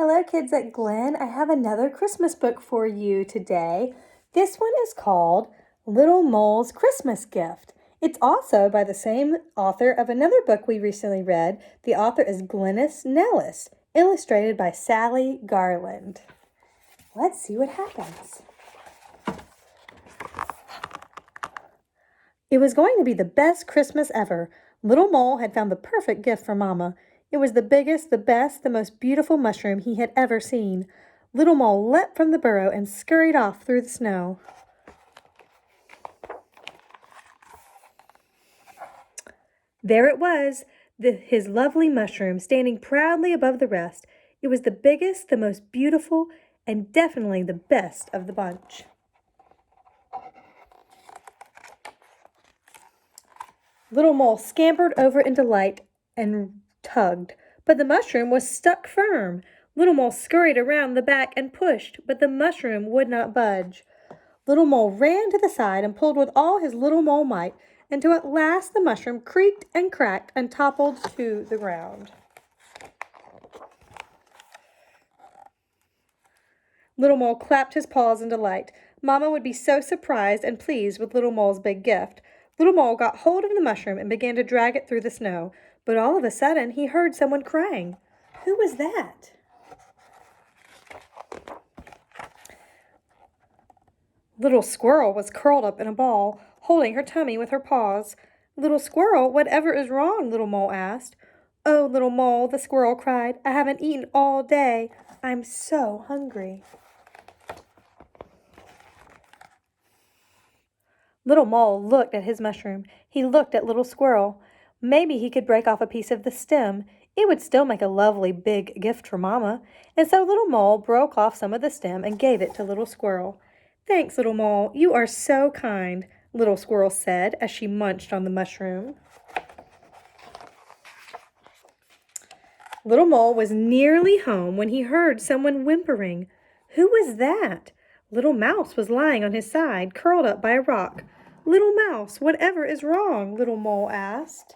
Hello, kids at Glen. I have another Christmas book for you today. This one is called Little Mole's Christmas Gift. It's also by the same author of another book we recently read. The author is Glennis Nellis, illustrated by Sally Garland. Let's see what happens. It was going to be the best Christmas ever. Little Mole had found the perfect gift for Mama. It was the biggest, the best, the most beautiful mushroom he had ever seen. Little Mole leapt from the burrow and scurried off through the snow. There it was, his lovely mushroom, standing proudly above the rest. It was the biggest, the most beautiful, and definitely the best of the bunch. Little Mole scampered over in delight and tugged, but the mushroom was stuck firm. Little Mole scurried around the back and pushed, but the mushroom would not budge. Little Mole ran to the side and pulled with all his little mole might, until at last the mushroom creaked and cracked and toppled to the ground. Little Mole clapped his paws in delight. Mama would be so surprised and pleased with Little Mole's big gift. Little Mole got hold of the mushroom and began to drag it through the snow, but all of a sudden he heard someone crying. Who was that? Little Squirrel was curled up in a ball, holding her tummy with her paws. Little Squirrel, whatever is wrong? Little Mole asked. Oh, Little Mole, the squirrel cried, I haven't eaten all day. I'm so hungry. Little Mole looked at his mushroom. He looked at Little Squirrel. Maybe he could break off a piece of the stem. It would still make a lovely big gift for Mama. And so Little Mole broke off some of the stem and gave it to Little Squirrel. Thanks, Little Mole. You are so kind, Little Squirrel said as she munched on the mushroom. Little Mole was nearly home when he heard someone whimpering. Who was that? Little Mouse was lying on his side, curled up by a rock. Little Mouse, whatever is wrong? Little Mole asked.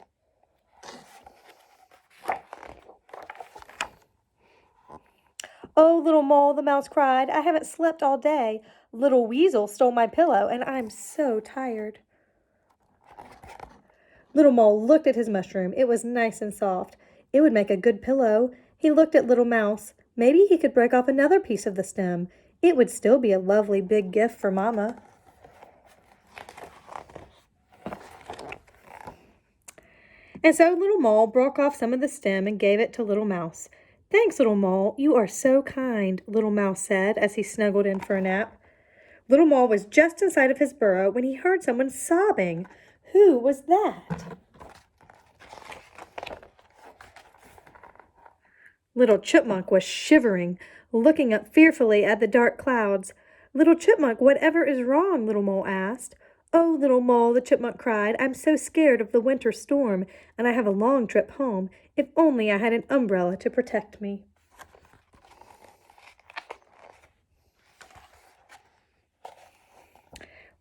Oh, Little Mole, the mouse cried, I haven't slept all day. Little Weasel stole my pillow, and I'm so tired. Little Mole looked at his mushroom. It was nice and soft. It would make a good pillow. He looked at Little Mouse. Maybe he could break off another piece of the stem. It would still be a lovely big gift for Mama. And so Little Mole broke off some of the stem and gave it to Little Mouse. Thanks, Little Mole. You are so kind, Little Mouse said as he snuggled in for a nap. Little Mole was just inside of his burrow when he heard someone sobbing. Who was that? Little Chipmunk was shivering, looking up fearfully at the dark clouds. Little Chipmunk, whatever is wrong? Little Mole asked. Oh, Little Mole, the Chipmunk cried, I'm so scared of the winter storm, and I have a long trip home. If only I had an umbrella to protect me.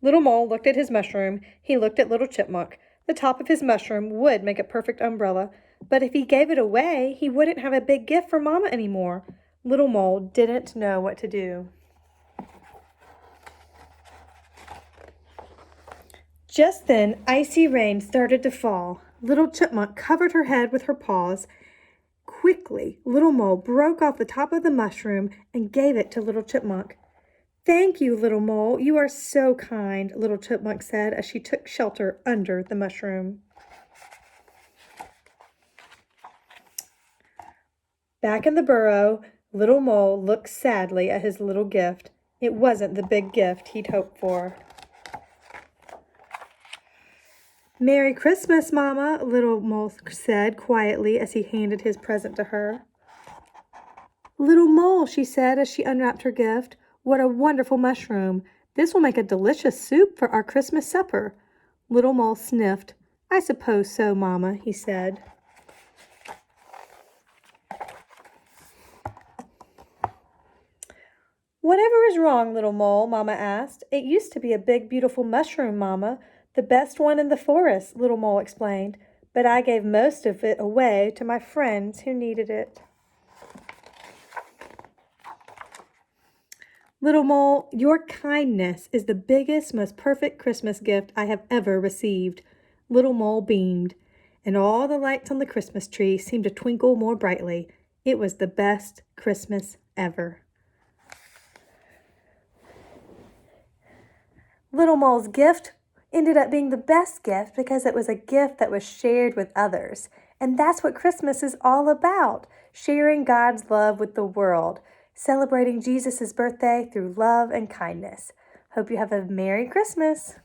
Little Mole looked at his mushroom. He looked at Little Chipmunk. The top of his mushroom would make a perfect umbrella, but if he gave it away, he wouldn't have a big gift for Mama anymore. Little Mole didn't know what to do. Just then, icy rain started to fall. Little Chipmunk covered her head with her paws. Quickly, Little Mole broke off the top of the mushroom and gave it to Little Chipmunk. Thank you, Little Mole. You are so kind, Little Chipmunk said as she took shelter under the mushroom. Back in the burrow, Little Mole looked sadly at his little gift. It wasn't the big gift he'd hoped for. Merry Christmas, Mama, Little Mole said quietly as he handed his present to her. Little Mole, she said as she unwrapped her gift, what a wonderful mushroom. This will make a delicious soup for our Christmas supper. Little Mole sniffed. I suppose so, Mama, he said. Whatever is wrong, Little Mole? Mama asked. It used to be a big, beautiful mushroom, Mama. The best one in the forest, Little Mole explained, but I gave most of it away to my friends who needed it. Little Mole, your kindness is the biggest, most perfect Christmas gift I have ever received. Little Mole beamed, and all the lights on the Christmas tree seemed to twinkle more brightly. It was the best Christmas ever. Little Mole's gift ended up being the best gift because it was a gift that was shared with others. And that's what Christmas is all about, sharing God's love with the world, celebrating Jesus' birthday through love and kindness. Hope you have a Merry Christmas.